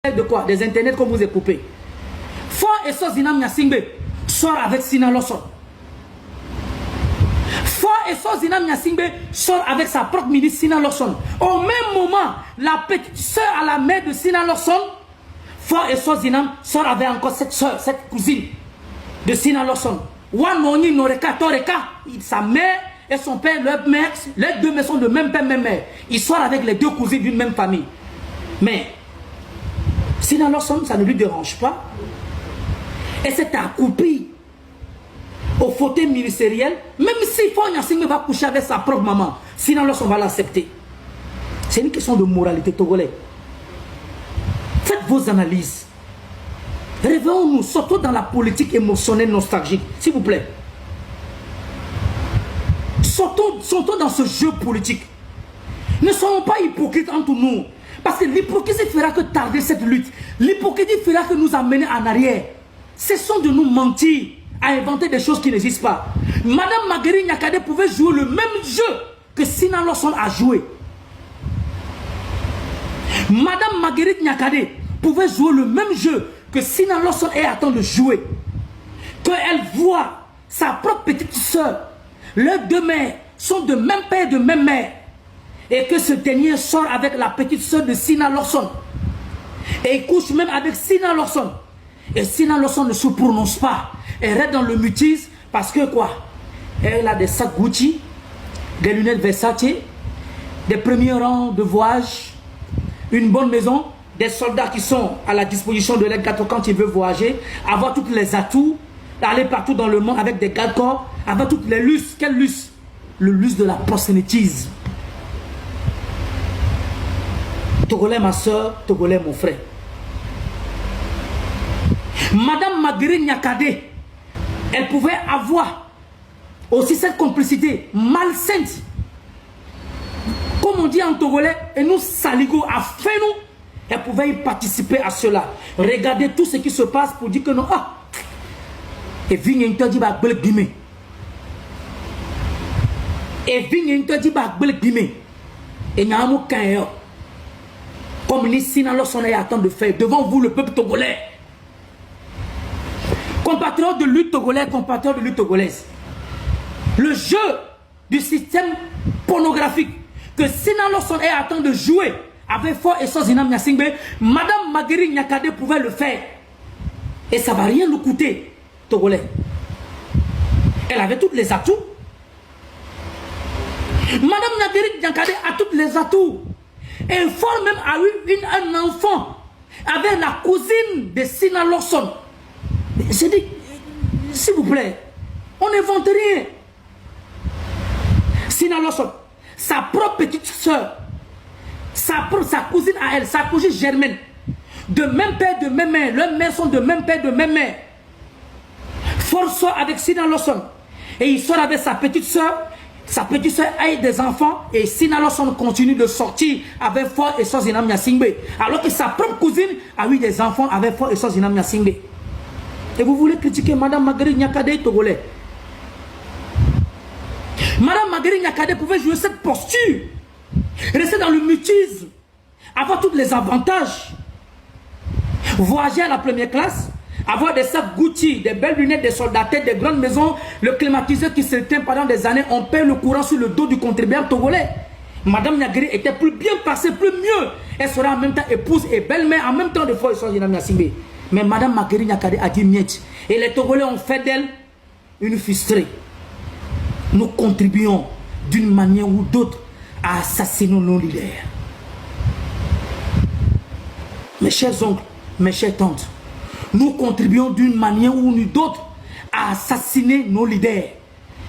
de quoi? Des internets qu'on vous est coupé. Fort et so Zinam Nyasingbe sort avec Sina Lawson. Fort et so Zinam Nyasingbe sort avec sa propre ministre Sina Lawson. Au même moment, la petite soeur à la mère de Sina Lawson, Fort et so Zinam sort avec encore cette soeur, cette cousine de Sina Lawson. Wanoni Noreka Toreka, sa mère et son père, leur mère, les deux mères sont de même père, même mère. Ils sortent avec les deux cousines d'une même famille. Mais Sina Lawson, ça ne lui dérange pas. Et c'est accroupi au fauteuil ministériel, même si Fort Nyasingbe va coucher avec sa propre maman, Sina Lawson va l'accepter. C'est une question de moralité togolais. Faites vos analyses. Réveillons-nous, sortons dans la politique émotionnelle nostalgique, s'il vous plaît. Sortons dans ce jeu politique. Ne soyons pas hypocrites entre nous. Parce que l'hypocrisie fera que tarder cette lutte. L'hypocrisie fera que nous amener en arrière. Cessons de nous mentir, à inventer des choses qui n'existent pas. Madame Marguerite Nyakade pouvait jouer le même jeu que Sina Lawson a joué. Madame Marguerite Nyakade pouvait jouer le même jeu que Sina Lawson est en train de jouer. Qu'elle voit sa propre petite soeur, leurs deux mères sont de même père et de même mère. Et que ce dernier sort avec la petite soeur de Sina Lawson. Et il couche même avec Sina Lawson. Et Sina Lawson ne se prononce pas. Elle reste dans le mutisme parce que quoi? Elle a des sacs Gucci, des lunettes Versace, des premiers rangs de voyage, une bonne maison, des soldats qui sont à la disposition de l'aide quand il veut voyager, avoir tous les atouts, aller partout dans le monde avec des garde-corps, avoir toutes les lustres. Quel lustre? Le lustre de la prosélytisme. Togolais ma soeur, Togolais mon frère. Madame Marguerite Nyakade, elle pouvait avoir aussi cette complicité malsaine. Comme on dit en Togolais, et nous saligo a fait nous. Elle pouvait y participer à cela. Regardez tout ce qui se passe pour dire que non. Ah, et vigne interdit ba gbelek dime. Et vigne interdit ba gbelek dime. Et n'amu kanyo. Comme les Sina Lawson est en train de faire devant vous, le peuple togolais. Compatriotes de lutte togolais, compatriotes de lutte togolaise. Le jeu du système pornographique que Sina Lawson est en train de jouer avec Fort et so Zinam Nyasingbe, Madame Marguerite Nyakade pouvait le faire. Et ça ne va rien nous coûter, togolais. Elle avait tous les atouts. Madame Marguerite Nyakade a tous les atouts. Et Fort même a eu un enfant avec la cousine de Sina Lawson. J'ai dit, s'il vous plaît, on n'invente rien. Sina Lawson, sa propre petite soeur, sa cousine à elle, sa cousine germaine, de même père, de même mère, leurs mères sont de même père, de même mère. Fort sort avec Sina Lawson et il sort avec sa petite soeur. Sa petite soeur a des enfants et Sina Lawson continue de sortir avec Fort et so Zinam Nyasingbe. Alors que sa propre cousine a eu des enfants avec Fort et so Zinam Nyasingbe. Et vous voulez critiquer Madame Marguerite Nyakade togolais? Madame Marguerite Nyakade pouvait jouer cette posture, rester dans le mutisme, avoir tous les avantages, voyager à la première classe, avoir des sacs Gucci, des belles lunettes, des soldats, des grandes maisons, le climatiseur qui s'éteint pendant des années, on paie le courant sur le dos du contribuable togolais. Madame Nyakade était plus bien passée, plus mieux. Elle sera en même temps épouse et belle-mère, en même temps de Fort et so Zinam Nyasingbe. Mais Madame Marguerite Nyakade a dit miette. Et les Togolais ont fait d'elle une frustrée. Nous contribuons d'une manière ou d'autre à assassiner nos leaders. Mes chers oncles, mes chères tantes, nous contribuons d'une manière ou d'une autre à assassiner nos leaders.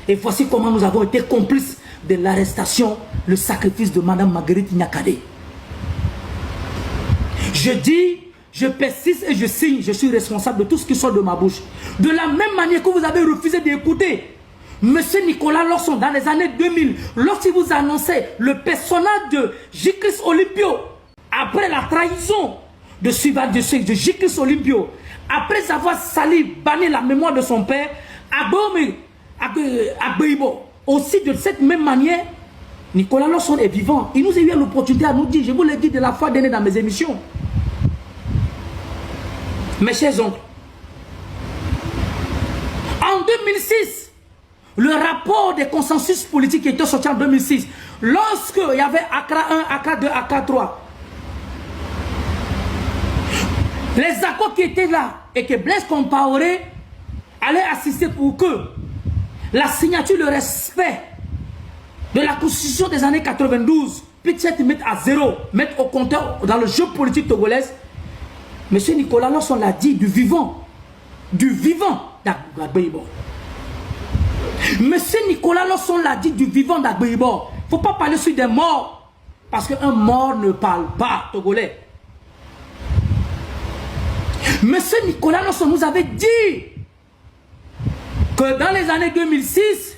Et voici comment nous avons été complices de l'arrestation, le sacrifice de Madame Marguerite Nyakade. Je dis, je persiste et je signe, je suis responsable de tout ce qui sort de ma bouche. De la même manière que vous avez refusé d'écouter Monsieur Nicolas Lawson dans les années 2000, lorsqu'il vous annonçait le personnage de J-Chris Olympio, après la trahison de J-Chris Olympio, après avoir sali, banni la mémoire de son père, Agbeibo, aussi de cette même manière, Nicolas Lawson est vivant. Il nous a eu l'opportunité à nous dire, je vous l'ai dit de la fois dernière dans mes émissions. Mes chers oncles, en 2006, le rapport des consensus politiques était sorti en 2006. Lorsqu'il y avait Accra 1, Accra 2, Accra 3, les accords qui étaient là et que Blaise Compaoré allait assister pour que la signature, le respect de la constitution des années 92 puisse être mise à zéro, mettre au compteur dans le jeu politique togolais. M. Nicolas Losson l'a dit du vivant d'Agbeibo. M. Nicolas Losson l'a dit du vivant d'Agbeibo. Il ne faut pas parler sur des morts, parce qu'un mort ne parle pas togolais. M. Nicolas Losson nous avait dit que dans les années 2006,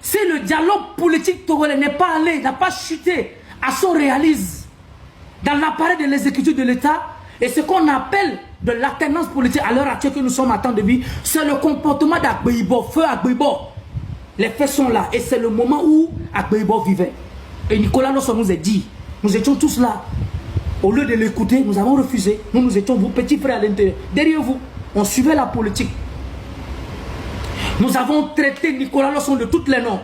si le dialogue politique togolais n'est pas allé, n'a pas chuté à son réalisme dans l'appareil de l'exécutif de l'État, et ce qu'on appelle de l'alternance politique à l'heure actuelle que nous sommes en temps de vie, c'est le comportement d'Agbeibo, feu Agbeibo. Les faits sont là, et c'est le moment où Agbeibo vivait. Et Nicolas Losson nous a dit, nous étions tous là. Au lieu de l'écouter, nous avons refusé. Nous étions vos petits frères à l'intérieur. Derrière vous, on suivait la politique. Nous avons traité Nicolas Losson de tous les noms.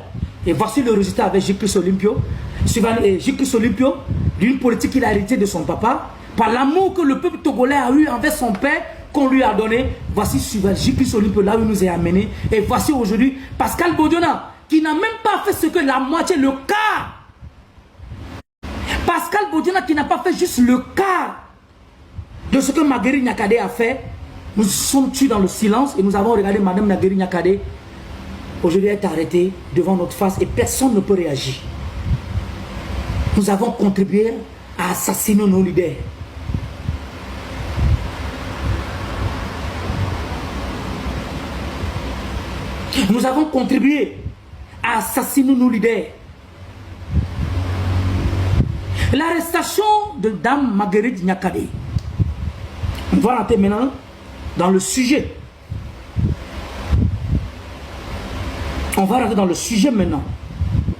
Et voici le résultat avec J.Chris Olympio. J.Chris Olympio, d'une politique qu'il a hérité de son papa, par l'amour que le peuple togolais a eu envers son père, qu'on lui a donné. Voici J.Chris Olympio, là où il nous est amené. Et voici aujourd'hui Pascal Bodiona, qui n'a même pas fait ce que la moitié, le quart. Pascal Bodiona qui n'a pas fait juste le quart de ce que Marguerite Nyakade a fait. Nous sommes tués dans le silence et nous avons regardé Madame Marguerite Nyakade aujourd'hui être arrêtée devant notre face et personne ne peut réagir. Nous avons contribué à assassiner nos leaders. Nous avons contribué à assassiner nos leaders. L'arrestation de Dame Marguerite Nyakade. On va rentrer maintenant dans le sujet. On va rentrer dans le sujet maintenant.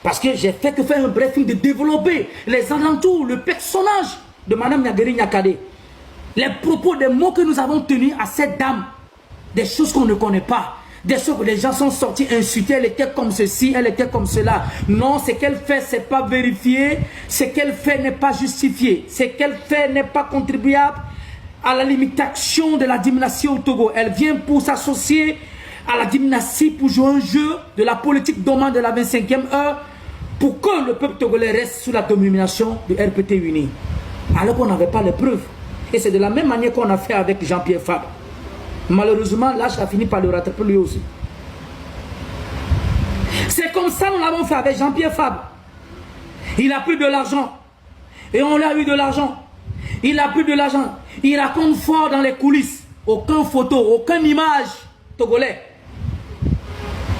Parce que j'ai fait que faire un briefing de développer les alentours, le personnage de Madame Marguerite Nyakade. Les propos, des mots que nous avons tenus à cette dame. Des choses qu'on ne connaît pas. Des choses que les gens sont sortis insultés. Elle était comme ceci, elle était comme cela. Non, ce qu'elle fait, ce n'est pas vérifié. Ce qu'elle fait n'est pas justifié. Ce qu'elle fait n'est pas contribuable à la limitation de la dynastie au Togo. Elle vient pour s'associer à la dynastie, pour jouer un jeu de la politique dominante de la 25e heure, pour que le peuple togolais reste sous la domination du RPT uni. Alors qu'on n'avait pas les preuves. Et c'est de la même manière qu'on a fait avec Jean-Pierre Fabre. Malheureusement, l'âge a fini par le rattraper lui aussi. C'est comme ça nous l'avons fait avec Jean-Pierre Fabre. Il a plus de l'argent. Et on lui a eu de l'argent. Il a plus de l'argent. Il raconte fort dans les coulisses. Aucun photo, aucune image togolais.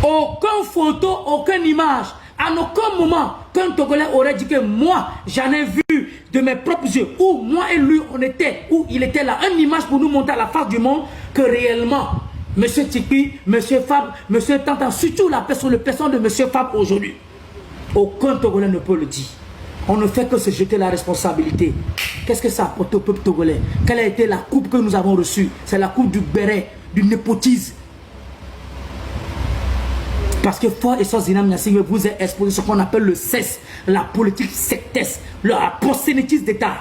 Aucun photo, aucune image. À aucun moment qu'un Togolais aurait dit que moi, j'en ai vu de mes propres yeux, où moi et lui, on était, où il était là. Une image pour nous montrer à la face du monde que réellement, M. Tikpi, M. Fabre, M. Tantan, surtout la personne, le personne de M. Fabre aujourd'hui. Aucun Togolais ne peut le dire. On ne fait que se jeter la responsabilité. Qu'est-ce que ça apporte au peuple togolais? Quelle a été la coupe que nous avons reçue? C'est la coupe du béret, du népotisme. Parce que Fort et Zinam Niassingbe vous est exposé ce qu'on appelle le CES, la politique sectaire, la prosélytisme d'État.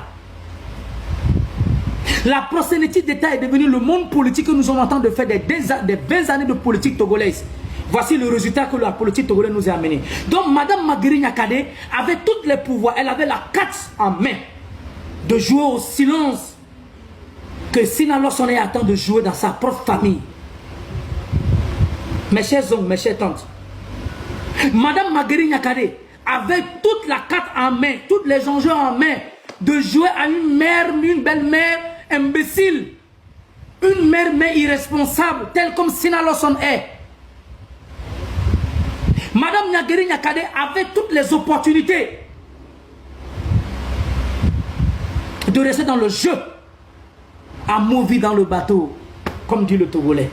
La prosélytisme d'État est devenue le monde politique que nous sommes en train de faire des 20 années de politique togolaise. Voici le résultat que la politique togolaise nous a amené. Donc Madame Marguerite Nyakade avait tous les pouvoirs, elle avait la carte en main de jouer au silence que Sina Losson est à temps de jouer dans sa propre famille. Mes chers oncles, mes chères tantes, Madame Marguerite Nyakade avait toute la carte en main, tous les enjeux en main, de jouer à une mère, une belle-mère imbécile, une mère mais irresponsable, telle comme Sina Losson est. Madame Marguerite Nyakade avait toutes les opportunités de rester dans le jeu, à mourir dans le bateau, comme dit le Togolais.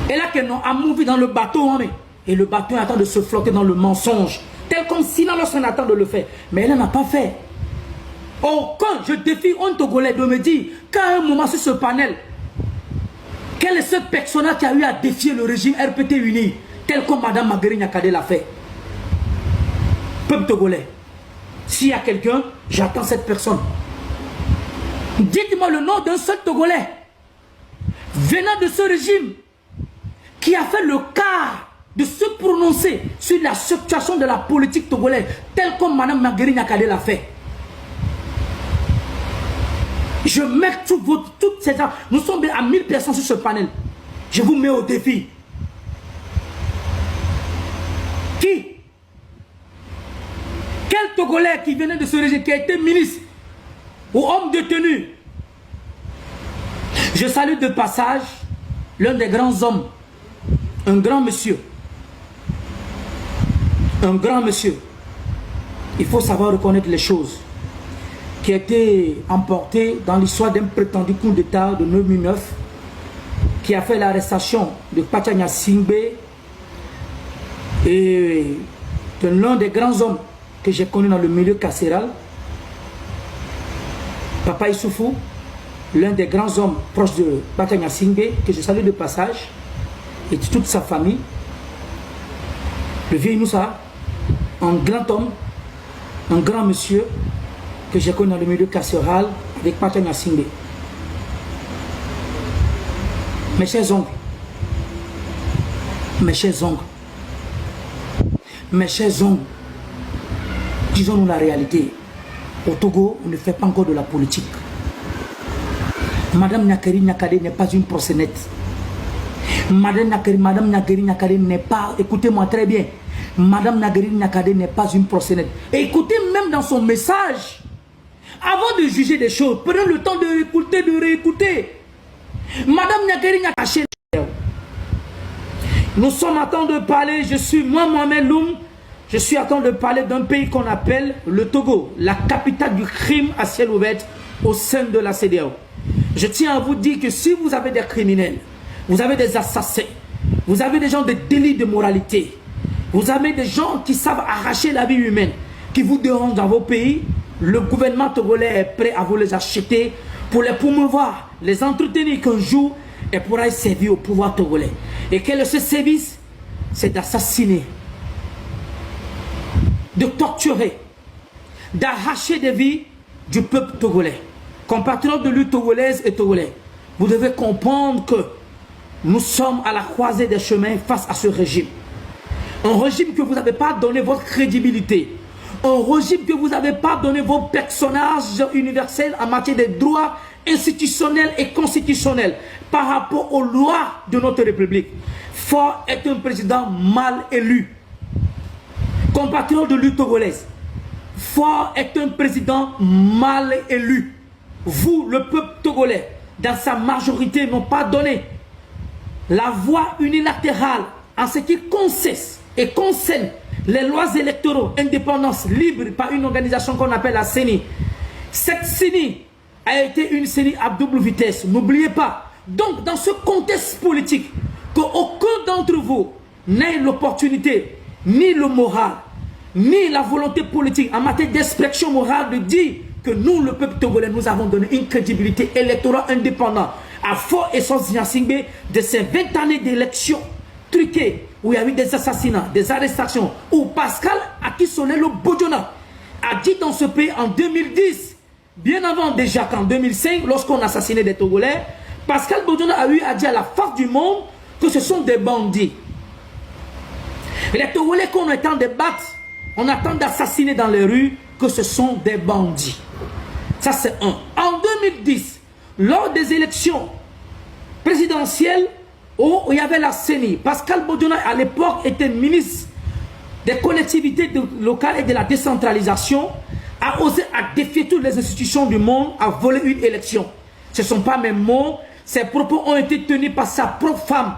Et là que non, a mouvi dans le bateau, hein, et le bateau est en train de se flotter dans le mensonge, tel comme Sina Losson attend de le faire. Mais elle n'a pas fait. Aucun, je défie un Togolais de me dire qu'à un moment sur ce panel, quel est ce personnage qui a eu à défier le régime RPT uni, tel que Mme Marguerite Nyakade l'a fait. Peuple togolais, s'il y a quelqu'un, j'attends cette personne. Dites-moi le nom d'un seul Togolais venant de ce régime qui a fait le quart de se prononcer sur la situation de la politique togolaise, tel que Mme Marguerite Nyakade l'a fait. Je mets toutes ces gens. Nous sommes à 1000 personnes sur ce panel. Je vous mets au défi. Qui? Quel Togolais qui venait de ce régime, qui a été ministre ou homme détenu? Je salue de passage l'un des grands hommes, un grand monsieur. Un grand monsieur. Il faut savoir reconnaître les choses. Qui a été emporté dans l'histoire d'un prétendu coup d'État de 2009, qui a fait l'arrestation de Pacha Nyasingbe et de l'un des grands hommes que j'ai connu dans le milieu carcéral, Papa Issoufou, l'un des grands hommes proches de Pacha Nyasingbe, que je salue de passage, et toute sa famille. Le vieux Inoussa, un grand homme, un grand monsieur, que j'ai connu dans le milieu carcéral avec Pacha Nyasingbe. Mes chers oncles, mes chers oncles, mes chers oncles, disons-nous la réalité. Au Togo, on ne fait pas encore de la politique. Madame Marguerite Nyakade n'est pas une proxénète. Madame Marguerite Nyakade n'est pas, écoutez-moi très bien, Madame Marguerite Nyakade n'est pas une proxénète. Et écoutez même dans son message, avant de juger des choses, prenez le temps de réécouter, Madame Marguerite Nyakade. Nous sommes en train de parler, je suis moi, Mohamed Loum, je suis en train de parler d'un pays qu'on appelle le Togo, la capitale du crime à ciel ouvert au sein de la CEDEAO. Je tiens à vous dire que si vous avez des criminels, vous avez des assassins, vous avez des gens de délit de moralité, vous avez des gens qui savent arracher la vie humaine, qui vous dérangent dans vos pays, le gouvernement togolais est prêt à vous les acheter pour les promouvoir, les entretenir qu'un jour et pourra servir au pouvoir togolais. Et quel est ce service? C'est d'assassiner, de torturer, d'arracher des vies du peuple togolais. Compatriotes de lutte togolaise et togolais, vous devez comprendre que nous sommes à la croisée des chemins face à ce régime. Un régime que vous n'avez pas donné votre crédibilité. Un régime que vous n'avez pas donné vos personnages universels en matière de droits institutionnels et constitutionnels par rapport aux lois de notre République. Faure est un président mal élu. Compatriotes de lutte togolaise, Faure est un président mal élu. Vous, le peuple togolais, dans sa majorité, n'ont pas donné la voie unilatérale en ce qui concerne les lois électoraux, indépendance, libre par une organisation qu'on appelle la CENI. Cette CENI a été une CENI à double vitesse, n'oubliez pas. Donc, dans ce contexte politique, qu'aucun d'entre vous n'ait l'opportunité, ni le moral, ni la volonté politique en matière d'expression morale de dire que nous, le peuple togolais, nous avons donné une crédibilité électorale indépendante à Faure et Sos Nyasingbe de ces 20 années d'élections truquées, où il y a eu des assassinats, des arrestations, où Pascal Akisonelo Bodjona a dit dans ce pays en 2010, bien avant déjà qu'en 2005, lorsqu'on assassinait des Togolais, Pascal Bodjona a eu à dire à la face du monde que ce sont des bandits. Et les Togolais qu'on attend de battre, on attend d'assassiner dans les rues, que ce sont des bandits. Ça c'est un. En 2010, lors des élections présidentielles, où il y avait la CENI, Pascal Bodjona à l'époque était ministre des collectivités locales et de la décentralisation, a osé à défier toutes les institutions du monde, à voler une élection. Ce ne sont pas mes mots, ces propos ont été tenus par sa propre femme,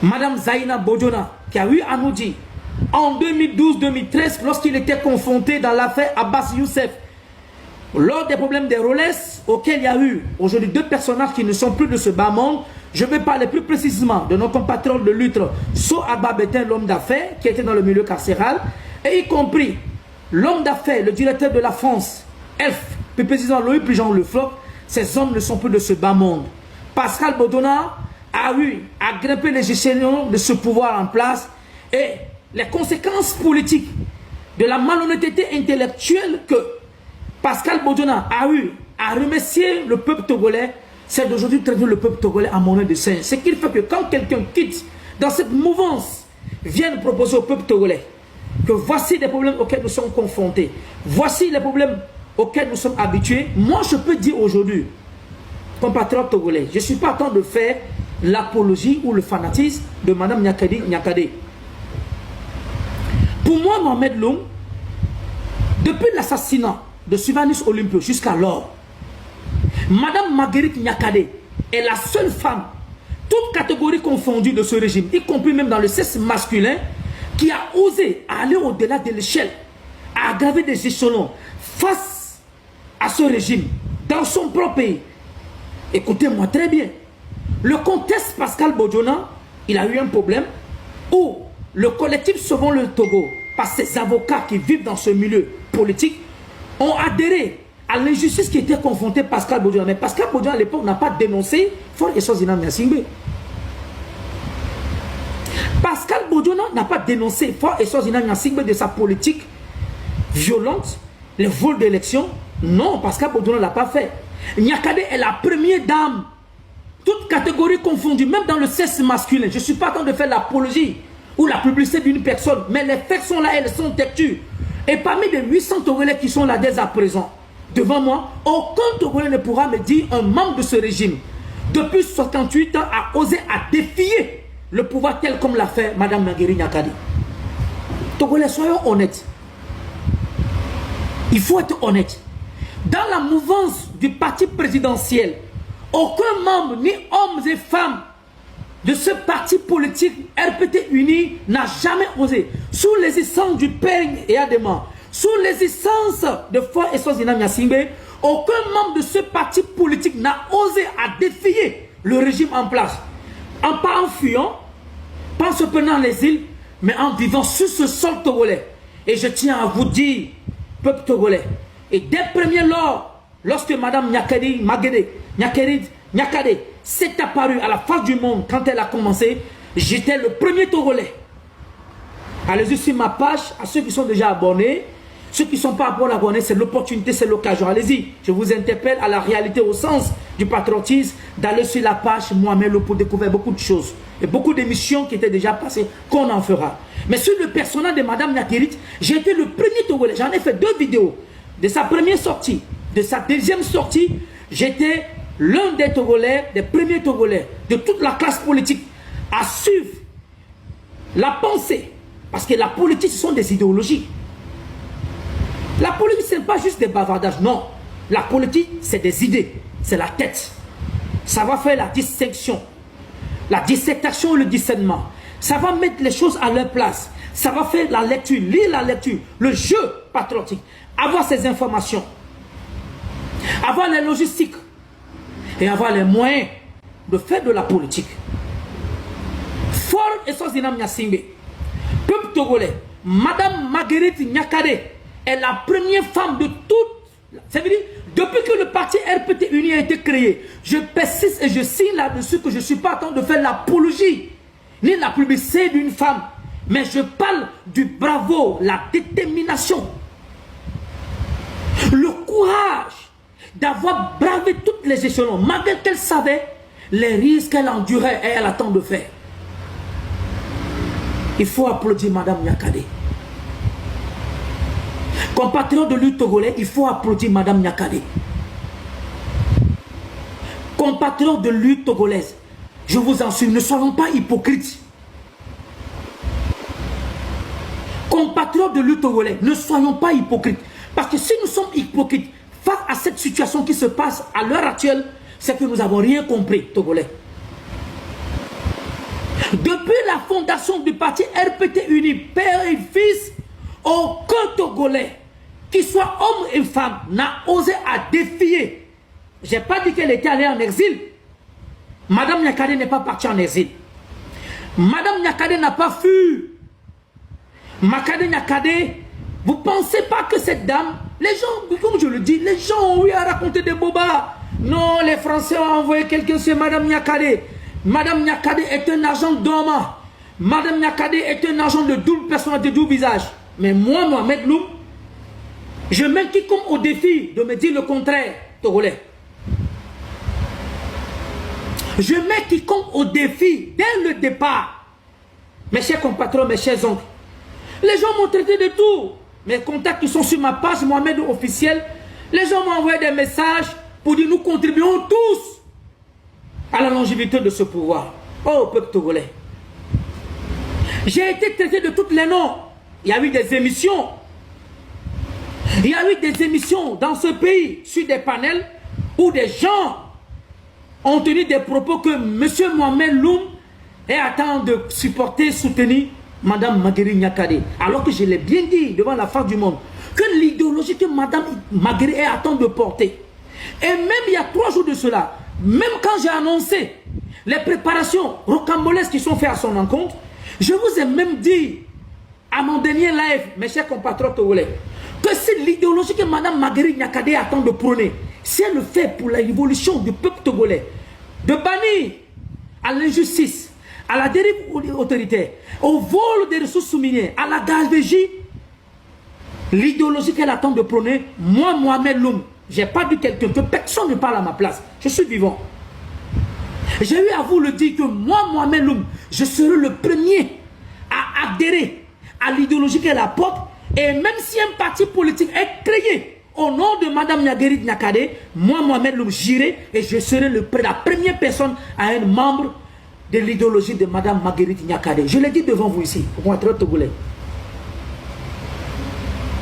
Madame Zaina Bodjona, qui a eu à nous dire, en 2012-2013, lorsqu'il était confronté dans l'affaire Abbas Youssef, lors des problèmes des Rolex, auxquels il y a eu aujourd'hui deux personnages qui ne sont plus de ce bas monde, je vais parler plus précisément de nos compatriotes de lutte, So Abba Betin, l'homme d'affaires, qui était dans le milieu carcéral, et y compris l'homme d'affaires, le directeur de la France, Elf, le président Loïc Prigent Le Floch, ces hommes ne sont plus de ce bas monde. Pascal Bodona a eu à grimper les échelons de ce pouvoir en place et les conséquences politiques de la malhonnêteté intellectuelle que Pascal Bodona a eu à remercier le peuple togolais, c'est d'aujourd'hui traiter le peuple togolais à monnaie de singe. Ce qui fait que quand quelqu'un quitte dans cette mouvance, vient proposer au peuple togolais que voici les problèmes auxquels nous sommes confrontés, voici les problèmes auxquels nous sommes habitués, moi je peux dire aujourd'hui, compatriotes togolais, je ne suis pas en train de faire l'apologie ou le fanatisme de Mme Nyakade. Pour moi, Mohamed Loum, depuis l'assassinat de Sylvanus Olympio jusqu'alors, Mme Marguerite Nyakade est la seule femme, toute catégorie confondue de ce régime, y compris même dans le sexe masculin, qui a osé aller au-delà de l'échelle, à aggraver des échelons face à ce régime, dans son propre pays. Écoutez-moi très bien. Le contexte Pascal Bodona, il a eu un problème où le collectif Sauvons le Togo, par ses avocats qui vivent dans ce milieu politique, ont adhéré à l'injustice qui était confrontée Pascal Bodona. Mais Pascal Bodona à l'époque n'a pas dénoncé Fort et Zinam Nyasingbe. Pascal Bodona n'a pas dénoncé Fort et Zinam Nyasingbe de sa politique violente, les vols d'élection. Non, Pascal Bodona ne l'a pas fait. Nyakade est la première dame, toute catégorie confondue, même dans le sexe masculin. Je ne suis pas en train de faire l'apologie ou la publicité d'une personne, mais les faits sont là, elles sont têtues. Et parmi les 800 Togolais qui sont là dès à présent, devant moi, aucun Togolais ne pourra me dire un membre de ce régime, depuis 68 ans, a osé à défier le pouvoir tel comme l'a fait Mme Marguerite Nyakade. Togolais, soyons honnêtes. Il faut être honnête. Dans la mouvance du parti présidentiel, aucun membre, ni hommes et femmes de ce parti politique RPT Uni n'a jamais osé, sous l'existence du père et Adema, sous l'existence de Fort et Zinam Nyasingbe, aucun membre de ce parti politique n'a osé à défier le régime en place. Pas en fuyant, pas en se prenant les îles, mais en vivant sur ce sol togolais. Et je tiens à vous dire, peuple togolais, et dès premier lorsque Mme Nyakade s'est apparue à la face du monde quand elle a commencé, j'étais le premier Togolais. Allez-y sur ma page, à ceux qui sont déjà abonnés, ceux qui ne sont pas abonnés, c'est l'opportunité, c'est l'occasion. Allez-y, je vous interpelle à la réalité au sens du patriotisme, d'aller sur la page Mohamed Loum pour découvrir beaucoup de choses. Et beaucoup d'émissions qui étaient déjà passées, qu'on en fera. Mais sur le personnage de Mme Nyakade, j'ai été le premier Togolais. J'en ai fait 2 vidéos. De sa première sortie, de sa deuxième sortie, j'étais l'un des Togolais, des premiers Togolais, de toute la classe politique, à suivre la pensée. Parce que la politique, ce sont des idéologies. La politique, ce n'est pas juste des bavardages, non. La politique, c'est des idées, c'est la tête. Ça va faire la distinction, la dissertation et le discernement. Ça va mettre les choses à leur place. Ça va faire la lecture, lire la lecture, le jeu patriotique. Avoir ces informations, avoir les logistiques et avoir les moyens de faire de la politique. Fort et Zinam Nyasingbe, peuple togolais, Mme Marguerite Nyakade est la première femme de toute. Ça veut dire, depuis que le parti RPT Uni a été créé, je persiste et je signe là-dessus que je ne suis pas en train de faire l'apologie ni la publicité d'une femme, mais je parle du bravo, la détermination, le courage d'avoir bravé toutes les échelons, malgré qu'elle savait les risques qu'elle endurait et elle attend de faire. Il faut applaudir Mme Nyakade. Compatriotes de lutte togolais, il faut applaudir Mme Nyakade. Compatriotes de lutte togolaise, je vous en suis, ne soyons pas hypocrites. Compatriotes de lutte togolais, ne soyons pas hypocrites. Parce que si nous sommes hypocrites face à cette situation qui se passe à l'heure actuelle, c'est que nous n'avons rien compris, Togolais. Depuis la fondation du parti RPT Uni, père et fils, aucun Togolais, qu'il soit homme et femme, n'a osé à défier. Je n'ai pas dit qu'elle était allée en exil. Mme Nyakade n'est pas partie en exil. Mme Nyakade n'a pas fui. Nyakade, vous ne pensez pas que cette dame, Les gens, comme je le dis, les gens ont eu à raconter des bobas. Non, les Français ont envoyé quelqu'un, c'est Madame Niakade. Madame Niakade est un agent d'homme. Madame Niakade est un agent de double personnalité, de double visage. Mais moi, Mohamed Loum, je mets quiconque au défi de me dire le contraire, Togolais. Je mets quiconque au défi, dès le départ. Mes chers compatriotes, mes chers oncles. Les gens m'ont traité de tout. Mes contacts qui sont sur ma page Mohamed officiel, les gens m'ont envoyé des messages pour dire nous contribuons tous à la longévité de ce pouvoir. Oh, peuple togolais. J'ai été traité de tous les noms. Il y a eu des émissions. Il y a eu des émissions dans ce pays sur des panels où des gens ont tenu des propos que M. Mohamed Loum est à temps de supporter, soutenir Mme Magueri Niakade. Alors que je l'ai bien dit devant la face du monde, que l'idéologie que Mme Magueri est à temps de porter. Et même il y a 3 jours de cela, même quand j'ai annoncé les préparations rocambolesques qui sont faites à son encontre, je vous ai même dit à mon dernier live, mes chers compatriotes togolais, que c'est l'idéologie que Mme Magueri Niakade attend de prôner. Si elle le fait pour l'évolution du peuple togolais, de bannir à l'injustice, à la dérive autoritaire, au vol des ressources minières, à la gaspégie, l'idéologie qu'elle attend de prôner, moi, Mohamed Loum, je n'ai pas dit quelqu'un, que personne ne parle à ma place. Je suis vivant. J'ai eu à vous le dire que moi, Mohamed Loum, je serai le premier à adhérer à l'idéologie qu'elle apporte. Et même si un parti politique est créé au nom de Mme Magueri Niakade, moi, Mohamed Loum, j'irai et je serai la première personne à être membre de l'idéologie de Mme Magueri Niakade. Je l'ai dit devant vous ici, au contraire togolais.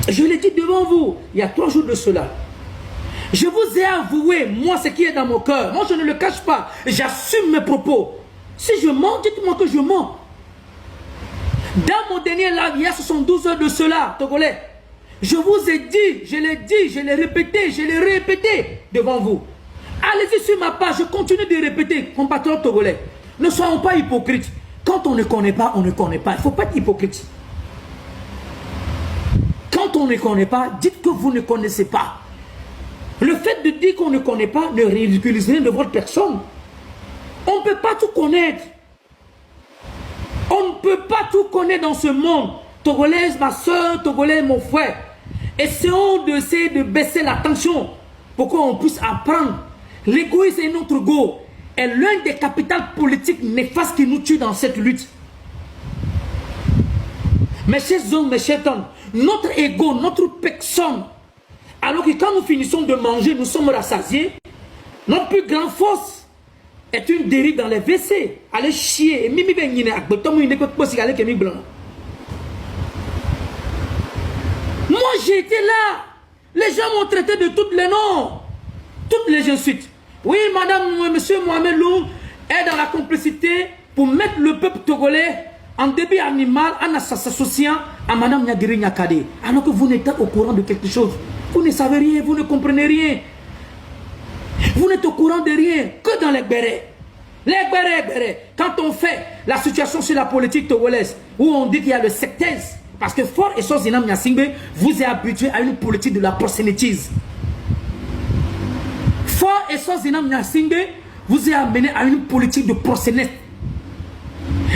Je l'ai dit devant vous, il y a 3 jours de cela. Je vous ai avoué, moi, ce qui est dans mon cœur. Moi, je ne le cache pas. J'assume mes propos. Si je mens, dites-moi que je mens. Dans mon dernier live, il y a 72 heures de cela, togolais. Je vous ai dit, je l'ai répété devant vous. Allez-y sur ma page, je continue de répéter, compatriotes togolais. Ne soyons pas hypocrites. Quand on ne connaît pas, on ne connaît pas. Il ne faut pas être hypocrite. Quand on ne connaît pas, dites que vous ne connaissez pas. Le fait de dire qu'on ne connaît pas ne ridiculise rien de votre personne. On ne peut pas tout connaître. On ne peut pas tout connaître dans ce monde. Togolaise, ma soeur, Togolais, mon frère. Essayons d'essayer de baisser la tension pour qu'on puisse apprendre. L'égoïsme et notre ego est l'un des capitales politiques néfastes qui nous tue dans cette lutte. Mes chers hommes, mes chers hommes, notre ego, notre personne, alors que quand nous finissons de manger, nous sommes rassasiés, notre plus grande force est une dérive dans les WC. Allez chier. Moi j'ai été là. Les gens m'ont traité de tous les noms. Toutes les insultes. Oui, madame, monsieur Mohamed Loum est dans la complicité pour mettre le peuple togolais en débit animal en s'associant à madame Magueri Niakade. Alors que vous n'êtes pas au courant de quelque chose. Vous ne savez rien, vous ne comprenez rien. Vous n'êtes au courant de rien que dans les bérets. Les bérets. Quand on fait la situation sur la politique togolaise, où on dit qu'il y a le sectaire, parce que Fort et Zinam Nyasingbe vous est habitué à une politique de la prosélytisme. Fort et Zinam Nyasingbe vous est amené à une politique de prosélytisme.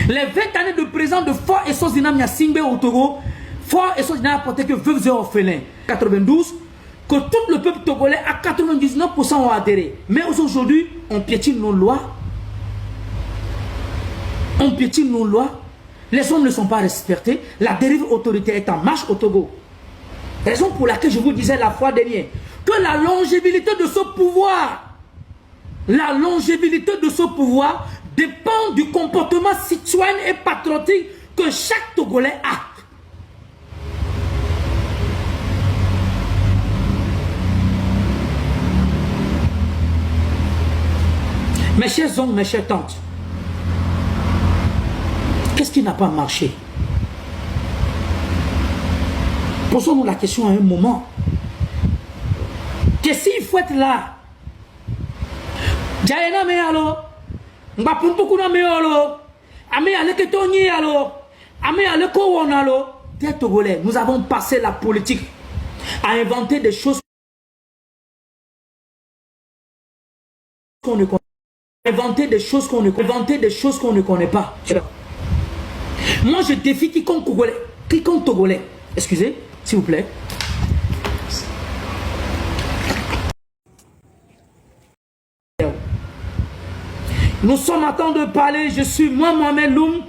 Les 20 années de présence de Fort et Zinam Nyasingbe au Togo, Fort et Zinam n'a apporté que veuves et orphelins. 92, que tout le peuple togolais à 99% ont adhéré. Mais aujourd'hui, on piétine nos lois. On piétine nos lois. Les hommes ne sont pas respectés. La dérive autoritaire est en marche au Togo. Raison pour laquelle je vous disais la fois dernière que la longévité de ce pouvoir, dépend du comportement citoyen et patriotique que chaque Togolais a. Mes chers oncles, mes chères tantes, qu'est-ce qui n'a pas marché? Posons-nous la question à un moment. Qu'est-ce qu'il faut être là? Jaena me alo, Mbapuntukuna me alo, Ame Aleketoni alo, Ame Aleko alo. Des Togolais, nous avons passé la politique. à inventer des choses qu'on ne connaît pas. Inventer des choses qu'on ne connaît pas. Moi, je défie quiconque togolais. Excusez, s'il vous plaît. Nous sommes en train de parler. Je suis moi, Mohamed Loum.